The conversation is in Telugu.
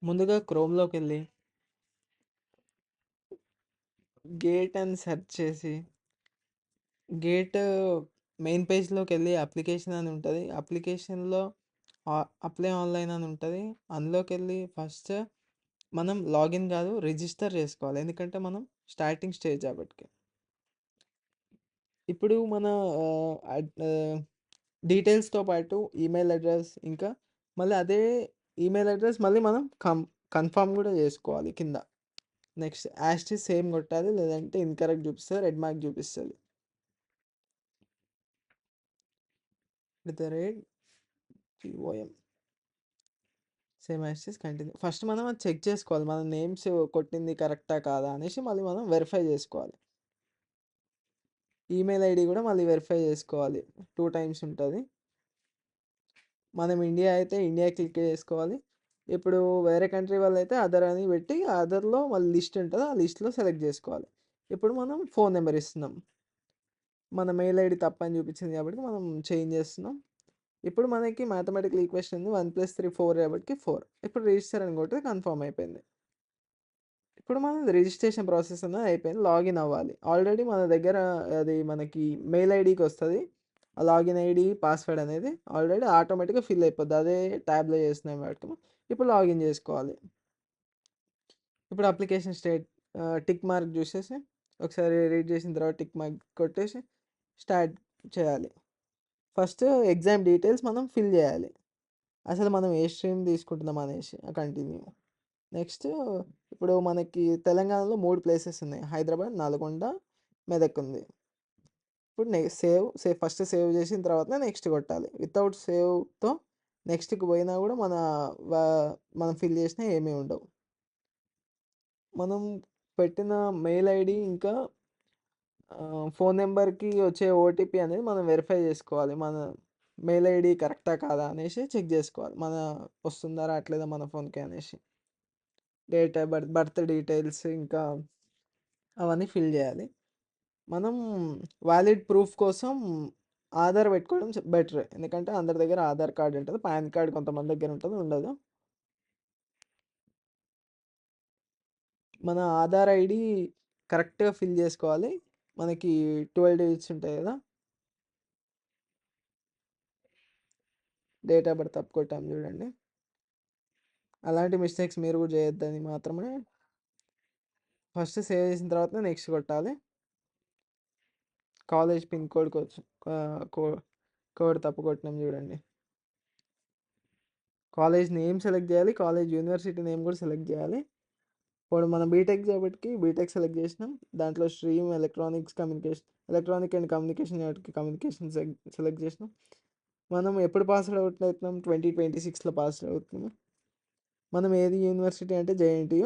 ముందుగా క్రోమ్‌లోకెళ్ళి గేట్ అని సెర్చ్ చేసి గేట్ మెయిన్ పేజ్‌లోకెళ్ళి అప్లికేషన్ అని ఉంటది. అప్లికేషన్‌లో అప్లై ఆన్‌లైన్ అని ఉంటది. అందులోకెళ్ళి ఫస్ట్ మనం లాగిన్ కాదు రిజిస్టర్ చేసుకోవాలి. ఎందుకంటే మనం స్టార్టింగ్ స్టేజ్ కాబట్టికి. ఇప్పుడు మన డీటెయిల్స్‌తో పాటు ఈమెయిల్ అడ్రెస్ ఇంకా మళ్ళీ అదే ఈమెయిల్ అడ్రెస్ మళ్ళీ మనం కన్ఫర్మ్ కూడా చేసుకోవాలి కింద. Next as it is same కొట్టాలి. లేదంటే ఇన్‌కరెక్ట్ చూపిస్తది. రెడ్ మార్క్ చూపిస్తది. @POM same as it is continue. First మనం అది చెక్ చేసుకోవాలి. మన నేమ్స్ కొట్టింది కరెక్టా కాదా అనేసి మళ్ళీ మనం వెరిఫై చేసుకోవాలి. ఈమెయిల్ ఐడి కూడా మళ్ళీ వెరిఫై చేసుకోవాలి. 2 టైమ్స్ ఉంటది. మనం ఇండియా అయితే ఇండియా క్లిక్ చేసుకోవాలి. ఇప్పుడు వేరే కంట్రీ వాళ్ళైతే అదర్ అని పెట్టి అదర్‌లో మళ్ళీ లిస్ట్ ఉంటది. ఆ లిస్ట్‌లో సెలెక్ట్ చేసుకోవాలి. ఇప్పుడు మనం ఫోన్ నెంబర్ ఇస్తున్నాం. మన మెయిల్ ఐడి తప్పని చూపించింది కాబట్టి మనం చేంజ్ చేస్తున్నాం. ఇప్పుడు మనకి మ్యాథమెటికల్ ఈక్వేషన్ ఉంది. 1 + 3 4 కాబట్టి 4. ఇప్పుడు రిజిస్టర్ అని కొడితే కన్ఫర్మ్ అయిపోయింది. ఇప్పుడు మనది రిజిస్ట్రేషన్ ప్రాసెస్ అనేది అయిపోయింది. లాగిన్ అవ్వాలి. ఆల్రెడీ మన దగ్గర అది మనకి మెయిల్ ఐడికి వస్తది. ఆ లాగిన్ ఐడి, పాస్వర్డ్ అనేది ఆల్రెడీ ఆటోమేటిక్‌గా ఫిల్ అయిపోద్ది. అదే ట్యాబ్‌లో చేస్తున్నాం కాబట్టి ఇప్పుడు లాగిన్ చేసుకోవాలి. ఇప్పుడు అప్లికేషన్ టిక్ మార్క్ చూసేసి ఒకసారి రీడ్ చేసిన తర్వాత టిక్ మార్క్ కొట్టేసి స్టార్ట్ చేయాలి. ఫస్ట్ ఎగ్జామ్ డీటెయిల్స్ మనం ఫిల్ చేయాలి. అసలు మనం ఏ స్ట్రీమ్ తీసుకుంటున్నాం అనేసి కంటిన్యూ. నెక్స్ట్ ఇప్పుడు మనకి తెలంగాణలో 3 ప్లేసెస్ ఉన్నాయి. హైదరాబాద్, నల్గొండ, మెదక్ ఉంది. ఇప్పుడు ఫస్ట్ సేవ్ చేసిన తర్వాత నెక్స్ట్ కొట్టాలి. వితౌట్ సేవ్‌తో నెక్స్ట్‌కి పోయినా కూడా వ మనం ఫిల్ చేసినవి ఏమీ ఉండవు. మనం పెట్టిన మెయిల్ ఐడి ఇంకా ఫోన్ నెంబర్‌కి వచ్చే ఓటీపీ అనేది మనం వెరిఫై చేసుకోవాలి. మన మెయిల్ ఐడి కరెక్టా కాదా అనేసి చెక్ చేసుకోవాలి. వస్తుందా రావట్లేదా మన ఫోన్‌కి అనేసి. డేట్ ఆఫ్ బర్త్ డీటెయిల్స్ ఇంకా అవన్నీ ఫిల్ చేయాలి. మనం వ్యాలిడ్ ప్రూఫ్ కోసం ఆధార్ పెట్టుకోవడం బెటర్. ఎందుకంటే అందరి దగ్గర ఆధార్ కార్డ్ ఉంటది. పాన్ కార్డ్ కొంతమంది దగ్గర ఉంటది, ఉండదు. మన ఆధార్ ఐడి కరెక్ట్‌గా ఫిల్ చేసుకోవాలి. మనకి 12 డిజిట్స్ ఉంటాయి కదా! డేట్ ఆఫ్ బర్త్ తప్పు కొట్టాం చూడండి. అలాంటి మిస్టేక్స్ మీరు కూడా చేయొద్దని మాత్రమే ఫస్ట్ సేవ్ చేసిన తర్వాత నెక్స్ట్ కొట్టాలి. కాలేజ్ పిన్ కోడ్ కోడ్ తప్పు కొట్టినాం చూడండి. కాలేజ్ నేమ్ సెలెక్ట్ చేయాలి. కాలేజ్ యూనివర్సిటీ నేమ్ కూడా సెలెక్ట్ చేయాలి. ఇప్పుడు మనం బీటెక్ కాబట్టి బీటెక్ సెలెక్ట్ చేసినాం. దాంట్లో స్ట్రీమ్ ఎలక్ట్రానిక్ అండ్ కమ్యూనికేషన్ కాబట్టి కమ్యూనికేషన్ సెలెక్ట్ చేసినాం. మనం ఎప్పుడు పాస్ అవుట్ అవుతున్నాం? 2026లో పాస్ అవుతున్నాము. మనం ఏది యూనివర్సిటీ అంటే జేఎన్టీయూ.